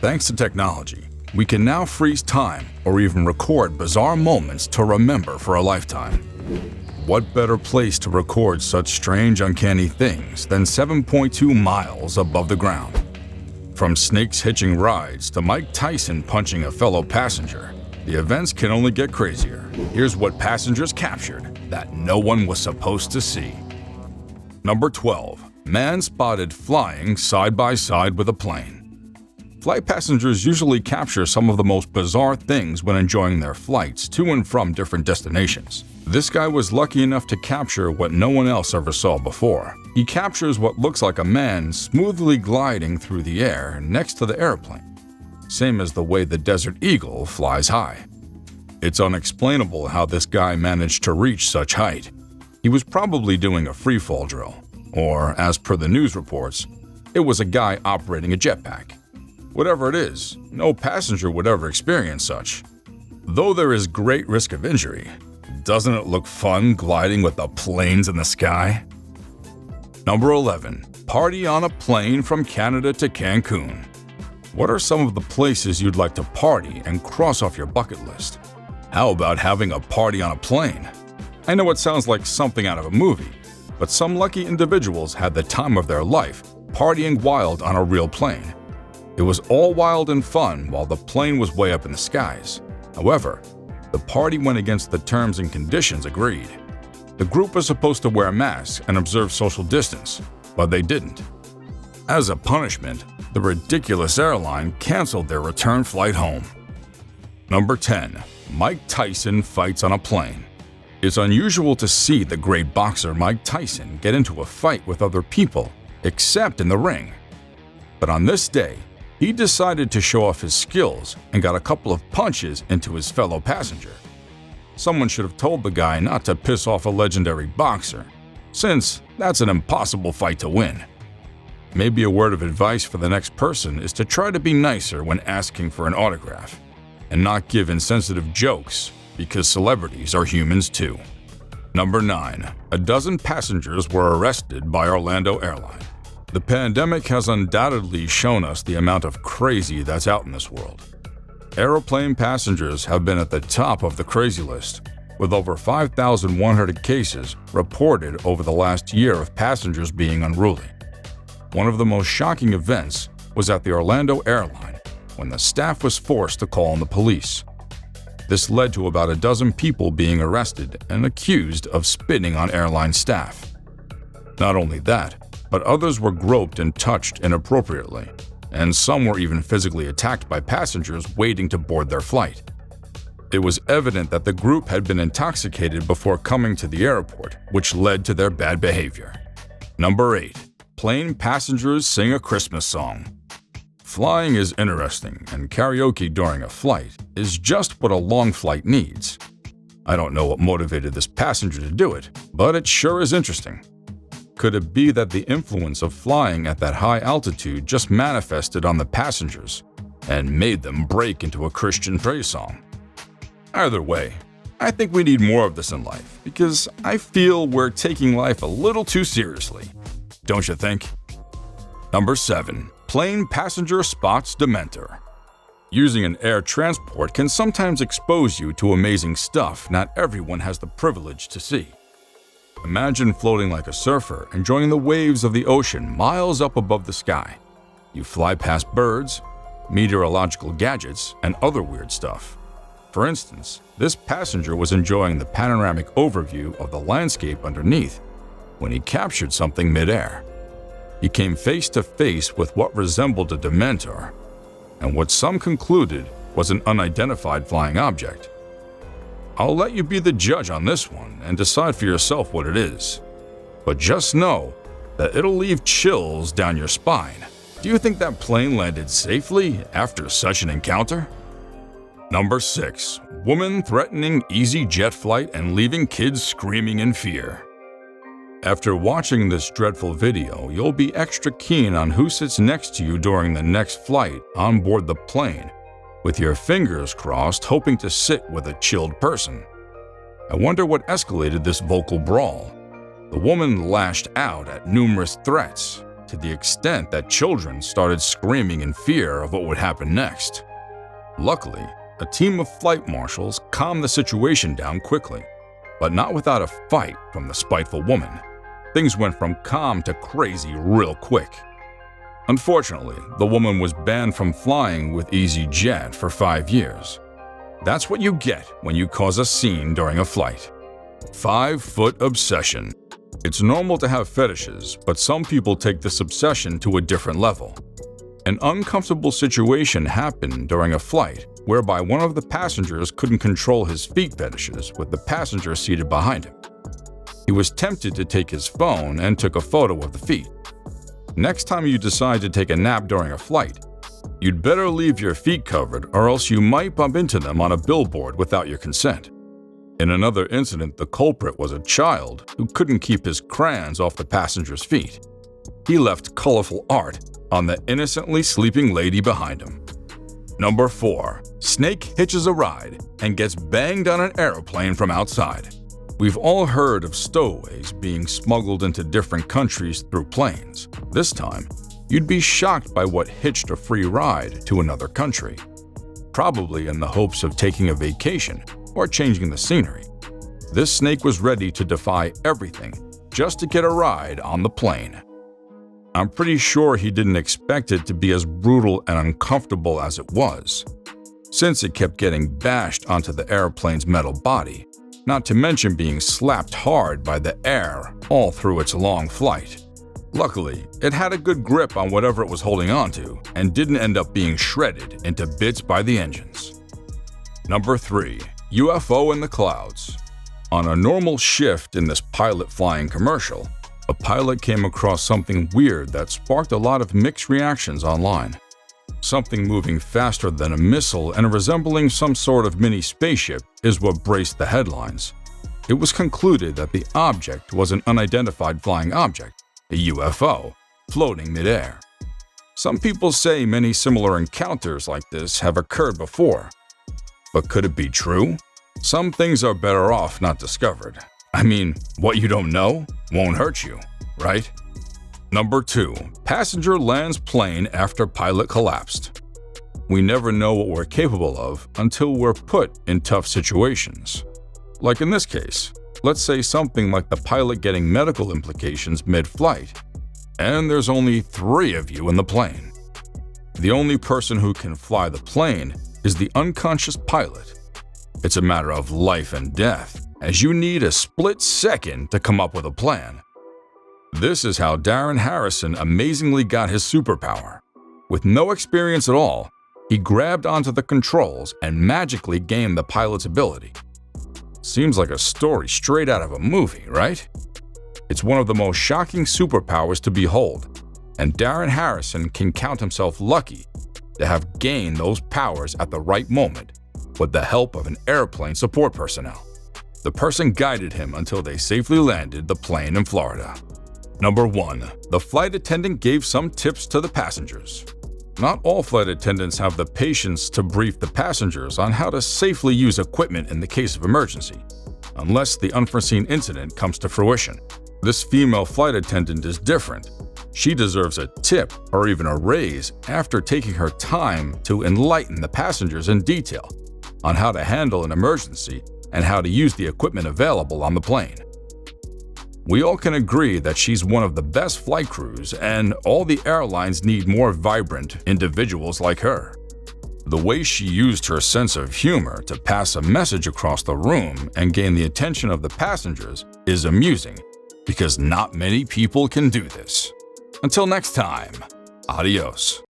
Thanks to technology, we can now freeze time or even record bizarre moments to remember for a lifetime. What better place to record such strange, uncanny things than 7.2 miles above the ground? From snakes hitching rides to Mike Tyson punching a fellow passenger, the events can only get crazier. Here's what passengers captured that no one was supposed to see. Number 12. Man spotted flying side by side with a plane. Flight passengers usually capture some of the most bizarre things when enjoying their flights to and from different destinations. This guy was lucky enough to capture what no one else ever saw before. He captures what looks like a man smoothly gliding through the air next to the airplane, same as the way the desert eagle flies high. It's unexplainable how this guy managed to reach such height. He was probably doing a freefall drill, or as per the news reports, it was a guy operating a jetpack. Whatever it is, no passenger would ever experience such. Though there is great risk of injury, doesn't it look fun gliding with the planes in the sky? Number 11. Party on a plane from Canada to Cancun. What are some of the places you'd like to party and cross off your bucket list? How about having a party on a plane? I know it sounds like something out of a movie, but some lucky individuals had the time of their life partying wild on a real plane. It was all wild and fun while the plane was way up in the skies. However, the party went against the terms and conditions agreed. The group was supposed to wear masks and observe social distance, but they didn't. As a punishment, the ridiculous airline canceled their return flight home. Number 10. Mike Tyson fights on a plane. It's unusual to see the great boxer Mike Tyson get into a fight with other people, except in the ring. But on this day, he decided to show off his skills and got a couple of punches into his fellow passenger. Someone should have told the guy not to piss off a legendary boxer, since that's an impossible fight to win. Maybe a word of advice for the next person is to try to be nicer when asking for an autograph, and not give insensitive jokes, because celebrities are humans too. Number 9. A dozen passengers were arrested by Orlando Airline. The pandemic has undoubtedly shown us the amount of crazy that's out in this world. Airplane passengers have been at the top of the crazy list, with over 5,100 cases reported over the last year of passengers being unruly. One of the most shocking events was at the Orlando Airline, when the staff was forced to call in the police. This led to about a dozen people being arrested and accused of spitting on airline staff. Not only that, but others were groped and touched inappropriately, and some were even physically attacked by passengers waiting to board their flight. It was evident that the group had been intoxicated before coming to the airport, which led to their bad behavior. Number 8. Plane passengers sing a Christmas song. Flying is interesting, and karaoke during a flight is just what a long flight needs. I don't know what motivated this passenger to do it, but it sure is interesting. Could it be that the influence of flying at that high altitude just manifested on the passengers and made them break into a Christian praise song? Either way, I think we need more of this in life because I feel we're taking life a little too seriously. Don't you think? Number 7. Plane passenger spots Dementor. Using an air transport can sometimes expose you to amazing stuff not everyone has the privilege to see. Imagine floating like a surfer, enjoying the waves of the ocean miles up above the sky. You fly past birds, meteorological gadgets, and other weird stuff. For instance, this passenger was enjoying the panoramic overview of the landscape underneath when he captured something midair. He came face to face with what resembled a Dementor, and what some concluded was an unidentified flying object. I'll let you be the judge on this one and decide for yourself what it is. But just know that it'll leave chills down your spine. Do you think that plane landed safely after such an encounter? Number 6. Woman threatening easy jet flight and leaving kids screaming in fear. After watching this dreadful video, you'll be extra keen on who sits next to you during the next flight on board the plane, with your fingers crossed hoping to sit with a chilled person. I wonder what escalated this vocal brawl. The woman lashed out at numerous threats, to the extent that children started screaming in fear of what would happen next. Luckily, a team of flight marshals calmed the situation down quickly, but not without a fight from the spiteful woman. Things went from calm to crazy real quick. Unfortunately, the woman was banned from flying with EasyJet for 5 years. That's what you get when you cause a scene during a flight. 5-foot obsession. It's normal to have fetishes, but some people take this obsession to a different level. An uncomfortable situation happened during a flight whereby one of the passengers couldn't control his feet fetishes with the passenger seated behind him. He was tempted to take his phone and took a photo of the feet. Next time you decide to take a nap during a flight, you'd better leave your feet covered or else you might bump into them on a billboard without your consent. In another incident, the culprit was a child who couldn't keep his crayons off the passenger's feet. He left colorful art on the innocently sleeping lady behind him. Number 4. Snake hitches a ride and gets banged on an airplane from outside. We've all heard of stowaways being smuggled into different countries through planes. This time, you'd be shocked by what hitched a free ride to another country, probably in the hopes of taking a vacation or changing the scenery. This snake was ready to defy everything just to get a ride on the plane. I'm pretty sure he didn't expect it to be as brutal and uncomfortable as it was, since it kept getting bashed onto the airplane's metal body, not to mention being slapped hard by the air all through its long flight. Luckily, it had a good grip on whatever it was holding onto and didn't end up being shredded into bits by the engines. Number 3. UFO in the clouds. On a normal shift in this pilot flying commercial, a pilot came across something weird that sparked a lot of mixed reactions online. Something moving faster than a missile and resembling some sort of mini spaceship is what braced the headlines. It was concluded that the object was an unidentified flying object, a UFO, floating midair. Some people say many similar encounters like this have occurred before. But could it be true? Some things are better off not discovered. I mean, what you don't know won't hurt you, right? Number 2. Passenger lands plane after pilot collapsed. We never know what we're capable of until we're put in tough situations. Like in this case, let's say something like the pilot getting medical implications mid-flight, and there's only 3 of you in the plane. The only person who can fly the plane is the unconscious pilot. It's a matter of life and death, as you need a split second to come up with a plan. This is how Darren Harrison amazingly got his superpower. With no experience at all, he grabbed onto the controls and magically gained the pilot's ability. Seems like a story straight out of a movie, right? It's one of the most shocking superpowers to behold, and Darren Harrison can count himself lucky to have gained those powers at the right moment with the help of an airplane support personnel. The person guided him until they safely landed the plane in Florida. Number 1. The flight attendant gave some tips to the passengers. Not all flight attendants have the patience to brief the passengers on how to safely use equipment in the case of emergency, unless the unforeseen incident comes to fruition. This female flight attendant is different. She deserves a tip or even a raise after taking her time to enlighten the passengers in detail on how to handle an emergency and how to use the equipment available on the plane. We all can agree that she's one of the best flight crews, and all the airlines need more vibrant individuals like her. The way she used her sense of humor to pass a message across the room and gain the attention of the passengers is amusing, because not many people can do this. Until next time, adios.